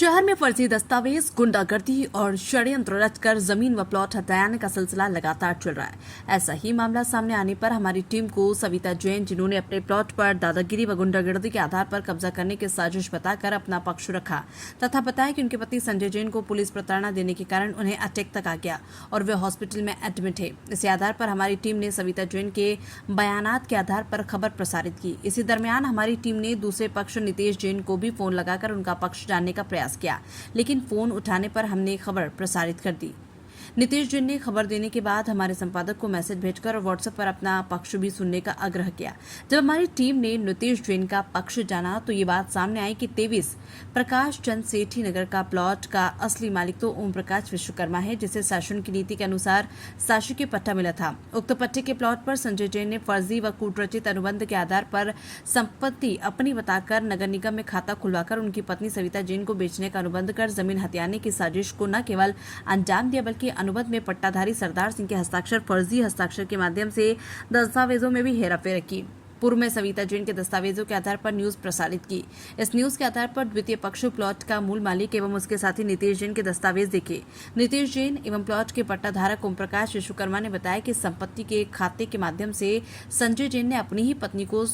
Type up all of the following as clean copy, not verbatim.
शहर में फर्जी दस्तावेज, गुंडागर्दी और षड्यंत्र रचकर जमीन व प्लॉट हथियाने का सिलसिला लगातार चल रहा है। ऐसा ही मामला सामने आने पर हमारी टीम को सविता जैन, जिन्होंने अपने प्लॉट पर दादागिरी व गुंडागर्दी के आधार पर कब्जा करने की साजिश बताकर अपना पक्ष रखा तथा बताया कि उनके पति संजय जैन को पुलिस प्रताड़ना देने के कारण उन्हें अटैक तक आ गया और वे हॉस्पिटल में एडमिट है। इसी आधार पर हमारी टीम ने सविता जैन के बयानात के आधार पर खबर प्रसारित की। इसी दरमियान हमारी टीम ने दूसरे पक्ष नितेश जैन को भी फोन लगाकर उनका पक्ष जानने का प्रयास किया, लेकिन फोन उठाने पर हमने खबर प्रसारित कर दी। नितेश जैन ने खबर देने के बाद हमारे संपादक को मैसेज भेजकर और व्हाट्सएप पर अपना पक्ष भी सुनने का आग्रह किया। जब हमारी टीम ने नितेश जैन का पक्ष जाना तो ये बात सामने आई कि 23 प्रकाश चंद सेठी नगर का प्लॉट का असली मालिक तो ओम प्रकाश विश्वकर्मा है, जिसे शासन की नीति के अनुसार शासकीय पट्टा मिला था। उक्त पट्टे के प्लॉट पर संजय जैन ने फर्जी व कूटरचित अनुबंध के आधार पर संपत्ति अपनी बताकर नगर निगम में खाता खुलवाकर उनकी पत्नी सविता जैन को बेचने का अनुबंध कर जमीन हथियाने की साजिश को न केवल अंजाम दिया, बल्कि अनुबंध में पट्टाधारी सरदार सिंह के हस्ताक्षर फर्जी हस्ताक्षर के माध्यम से दस्तावेजों में भी हेराफेरी की। पूर्व में सविता जैन के दस्तावेजों के आधार पर न्यूज प्रसारित की। इस न्यूज के आधार पर द्वितीय पक्ष प्लॉट का मूल मालिक एवं उसके साथी नितेश जैन के दस्तावेज देखे। नितेश जैन एवं प्लॉट के पट्टाधारक ओम प्रकाश विश्वकर्मा ने बताया कि संपत्ति के खाते के माध्यम से संजय जैन ने अपनी ही पत्नी को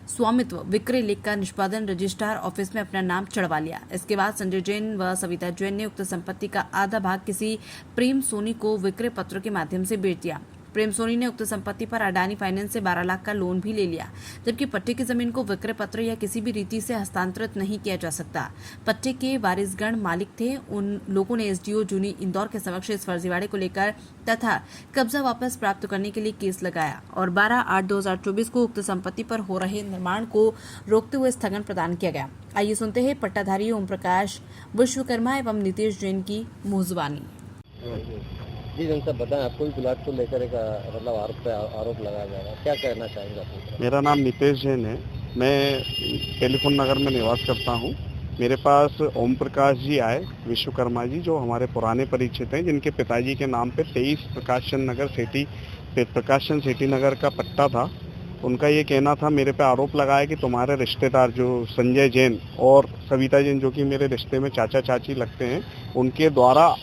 स्वामित्व विक्रय लेख का निष्पादन रजिस्ट्रार ऑफिस में अपना नाम चढ़वा लिया। इसके बाद संजय जैन व सविता जैन ने उक्त संपत्ति का आधा भाग किसी प्रेम सोनी को विक्रय पत्र के माध्यम से बेच दिया। प्रेम सोनी ने उक्त संपत्ति पर अडानी फाइनेंस से 12 लाख का लोन भी ले लिया, जबकि पट्टे की जमीन को विक्रय पत्र या किसी भी रीति से हस्तांतरित नहीं किया जा सकता। पट्टे के वारिसगण मालिक थे। उन लोगों ने एसडीओ जूनी इंदौर के समक्ष इस फर्जीवाड़े को लेकर तथा कब्जा वापस प्राप्त करने के लिए केस लगाया और 12/8/2024 को उक्त संपत्ति पर हो रहे निर्माण को रोकते हुए स्थगन प्रदान किया गया। आइए सुनते हैं पट्टाधारी ओम प्रकाश विश्वकर्मा एवं नितेश जैन की मुंहजुबानी। जी जन साहब बताएं, आपको भी प्लाट को लेकर एक मतलब आरोप लगाया जा रहा है, क्या कहना चाहेंगे आप? मेरा नाम नितेश जैन है। मैं टेलीफोन नगर में निवास करता हूँ। मेरे पास ओम प्रकाश जी आए, विश्वकर्मा जी, जो हमारे पुराने परिचित हैं, जिनके पिताजी के नाम पे 23 प्रकाश चंद सेठी नगर का पट्टा था। उनका ये कहना था, मेरे पे आरोप लगाया कि तुम्हारे रिश्तेदार जो संजय जैन और सविता जैन, जो कि मेरे रिश्ते में चाचा चाची लगते हैं, उनके द्वारा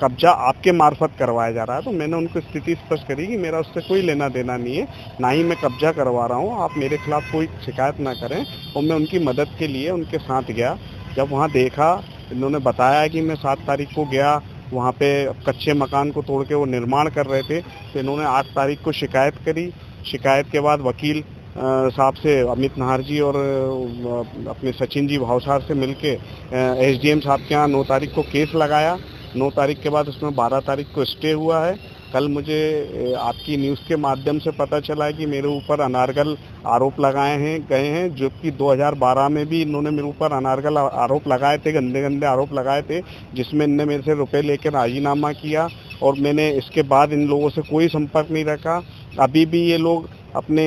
कब्जा आपके मार्फत करवाया जा रहा है। तो मैंने उनको स्थिति स्पष्ट करी कि मेरा उससे कोई लेना देना नहीं है, ना ही मैं कब्जा करवा रहा हूँ, आप मेरे खिलाफ कोई शिकायत ना करें। और मैं उनकी मदद के लिए उनके साथ गया। जब वहाँ देखा, इन्होंने बताया कि मैं 7 तारीख को गया, वहाँ पे कच्चे मकान को तोड़ के वो निर्माण कर रहे थे। तो इन्होंने 8 तारीख को शिकायत करी। शिकायत के बाद वकील साहब से, अमित नाहर जी और अपने सचिन जी भावसार से मिलके एसडीएम साहब के यहाँ 9 तारीख को केस लगाया। 9 तारीख के बाद उसमें 12 तारीख को स्टे हुआ है। कल मुझे आपकी न्यूज़ के माध्यम से पता चला है कि मेरे ऊपर अनारगल आरोप लगाए गए हैं, जो कि 2012 में भी इन्होंने मेरे ऊपर अनारगल आरोप लगाए थे, गंदे गंदे आरोप लगाए थे, जिसमें इनने मेरे से रुपए लेकर राजीनामा किया और मैंने इसके बाद इन लोगों से कोई संपर्क नहीं रखा। अभी भी ये लोग अपने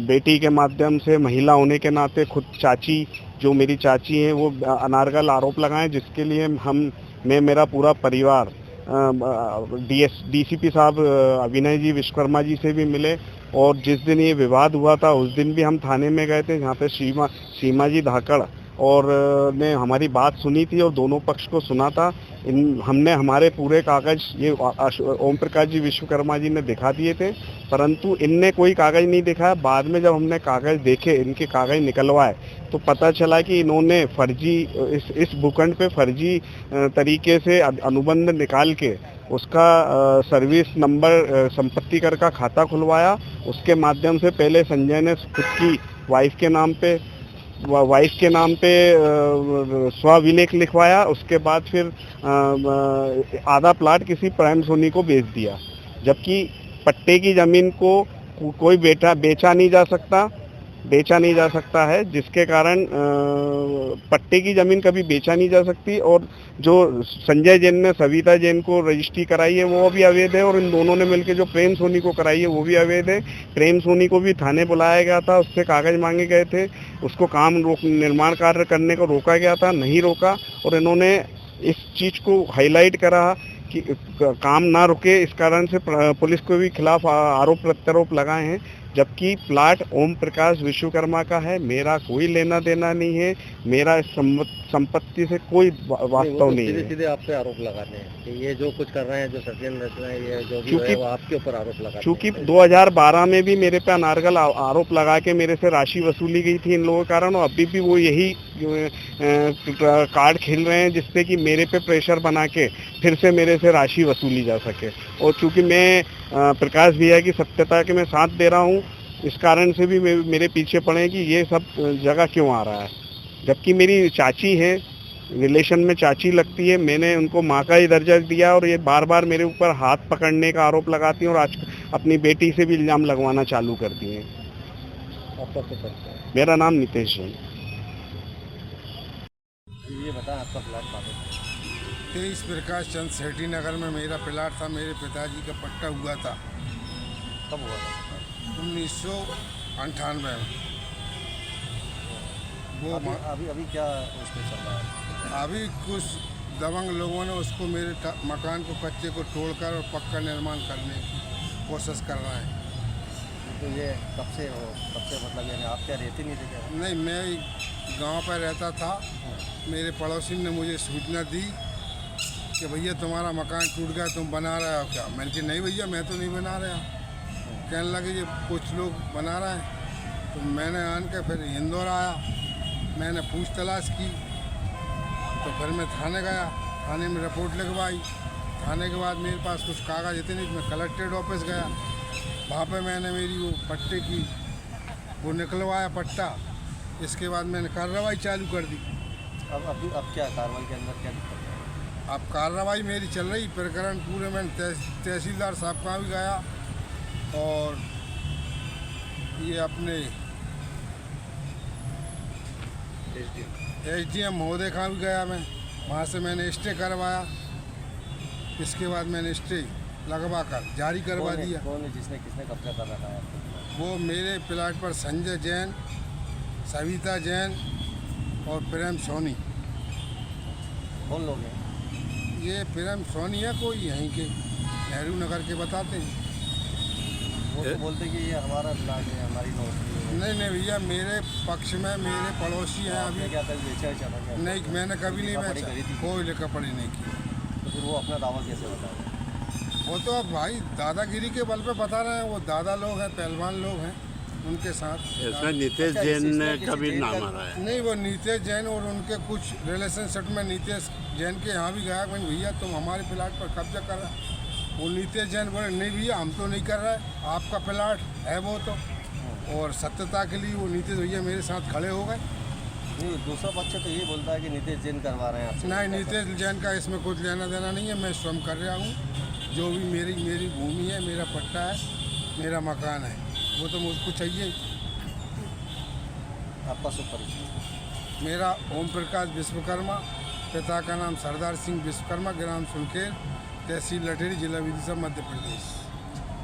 बेटी के माध्यम से, महिला होने के नाते, खुद चाची, जो मेरी चाची हैं, वो अनारगल आरोप लगाएं, जिसके लिए मैं मेरा पूरा परिवार डीसीपी साहब अभिनय जी विश्वकर्मा जी से भी मिले। और जिस दिन ये विवाद हुआ था उस दिन भी हम थाने में गए थे, जहाँ पे सीमा जी धाकड़ और ने हमारी बात सुनी थी और दोनों पक्ष को सुना था। हमने हमारे पूरे कागज ये ओम प्रकाश जी विश्वकर्मा जी ने दिखा दिए थे, परंतु इनने कोई कागज नहीं दिखाया। बाद में जब हमने कागज देखे, इनके कागज निकलवाए, तो पता चला कि इन्होंने फर्जी इस भूखंड पे फर्जी तरीके से अनुबंध निकाल के उसका सर्विस नंबर, संपत्ति कर का खाता खुलवाया। उसके माध्यम से पहले संजय ने खुद की वाइफ के नाम पे स्वाभिलेख लिखवाया। उसके बाद फिर आधा प्लाट किसी प्राइम सोनी को बेच दिया, जबकि पट्टे की ज़मीन को कोई बेचा नहीं जा सकता है, जिसके कारण पट्टे की ज़मीन कभी बेचा नहीं जा सकती। और जो संजय जैन ने सविता जैन को रजिस्ट्री कराई है वो भी अवैध है, और इन दोनों ने मिलकर जो प्रेम सोनी को कराई है वो भी अवैध है। प्रेम सोनी को भी थाने बुलाया गया था, उससे कागज मांगे गए थे, उसको निर्माण कार्य करने को रोका गया था, नहीं रोका। और इन्होंने इस चीज़ को हाईलाइट करा कि काम ना रुके, इस कारण से पुलिस को भी खिलाफ आरोप प्रत्यारोप लगाए हैं। जबकि प्लाट ओम प्रकाश विश्वकर्मा का है। मेरा कोई लेना देना नहीं है, मेरा इस संपत्ति से कोई वास्तव नहीं सीधे है। सीधे आप पे आरोप लगाते हैं कि ये जो कुछ कर रहे हैं, जो षड्यंत्र रच रहे हैं, ये जो भी क्योंकि- है वो आपके ऊपर आरोप लगाते हैं। चूंकि 2012 में भी मेरे पे अनारगल आरोप लगा के मेरे से राशि वसूली गई थी इन लोगों के कारण, और अभी भी वो यही कार्ड खेल रहे हैं जिससे कि मेरे पे प्रेशर बना के फिर से मेरे से राशि वसूली जा सके। और चूंकि मैं प्रकाश भैया की सत्यता के मैं साथ दे रहा हूँ, इस कारण से भी मेरे पीछे पड़े कि ये सब जगह क्यों आ रहा है। जबकि मेरी चाची है, रिलेशन में चाची लगती है, मैंने उनको माँ का ही दर्जा दिया, और ये बार बार मेरे ऊपर हाथ पकड़ने का आरोप लगाती हैं और आज अपनी बेटी से भी इल्ज़ाम लगवाना चालू कर दिए हैं। आपका क्या करते हैं? मेरा नाम नितेश है। ये बताएं आपका प्लाट कहाँ पे? 23 प्रकाश चंद सेठी नगर में मेरा प्लाट था। मेरे पिताजी का पट्टा हुआ था कब हुआ था? 1998 में। वो अभी क्या उसमें चल रहा है? अभी कुछ दबंग लोगों ने उसको मेरे मकान को कच्चे को तोड़कर और पक्का निर्माण करने की कोशिश कर रहे हैं। तो ये कब से मतलब यानी आप क्या रहते नहीं थे क्या? नहीं, मैं गांव पर रहता था। मेरे पड़ोसी ने मुझे सूचना दी कि भैया तुम्हारा मकान टूट गया, तुम बना रहे हो क्या? मैंने कहा नहीं भैया, मैं तो नहीं बना रहा। कहने लगे ये कुछ लोग बना रहे हैं। तो मैंने आन के फिर इंदौर आया, मैंने पूछ तलाश की, तो फिर मैं थाने गया, थाने में रिपोर्ट लिखवाई। थाने के बाद मेरे पास कुछ कागज़ इतने नहीं, मैं कलेक्ट्रेट ऑफिस गया, वहाँ पे मैंने मेरी वो पट्टे की वो निकलवाया पट्टा। इसके बाद मैंने कार्रवाई चालू कर दी। अब क्या कार्रवाई के अंदर क्या दिक्कत है? अब कार्रवाई मेरी चल रही, प्रकरण पूरे में तहसीलदार साहब का भी गया, और ये अपने SDM महोदय का भी गया मैं, वहाँ से मैंने स्टे करवाया। इसके बाद मैंने स्टे लगवा कर जारी करवा दिया। कौन है जिसने किसने कब्जा कर रखा है आपके? वो मेरे प्लाट पर संजय जैन, सविता जैन और प्रेम सोनी। कौन लोग हैं? ये प्रेम सोनी है, कोई यहीं के नेहरू नगर के बताते हैं। वो तो बोलते कि ये हमारा प्लाट है, हमारी नौकरी है। नहीं भैया, मेरे पक्ष में मेरे पड़ोसी हैं। आपने अभी क्या कल बेचा चला गया? नहीं, मैंने कभी नहीं लिखा पढ़ी बेचा, करी थी? कोई लिखा पढ़ी नहीं की। तो फिर वो अपना दावा कैसे बता रहे हैं? वो तो अब भाई दादागिरी के बल पे बता रहे हैं। वो दादा लोग हैं, पहलवान लोग हैं, उनके साथ। इसमें नीतीश जैन ने कभी नाम आ रहा है। नहीं, वो नीतीश जैन और उनके कुछ रिलेशनशिप में नीतीश जैन के यहाँ भी गया। मैंने भैया तुम हमारे प्लाट पर कब्जा कर रहे हो। वो नीतीश जैन बोले नहीं भैया, हम तो नहीं कर रहे, आपका प्लाट है वो तो। और सत्यता के लिए वो नीतीश भैया मेरे साथ खड़े हो गए। नहीं, दूसरा पक्ष तो ये बोलता है कि नीतीश जैन करवा रहे हैं आपसे। नहीं, नीतीश जैन का इसमें कुछ लेना देना नहीं है। मैं स्वयं कर रहा हूँ। जो भी मेरी भूमि है, मेरा पट्टा है, मेरा मकान है, वो तो मुझको चाहिए। आपका शुभ परिचय? मेरा ओम प्रकाश विश्वकर्मा, पिता का नाम सरदार सिंह विश्वकर्मा, ग्राम सुनकेर, तहसील लटेरी, जिला विदिशा, मध्य प्रदेश।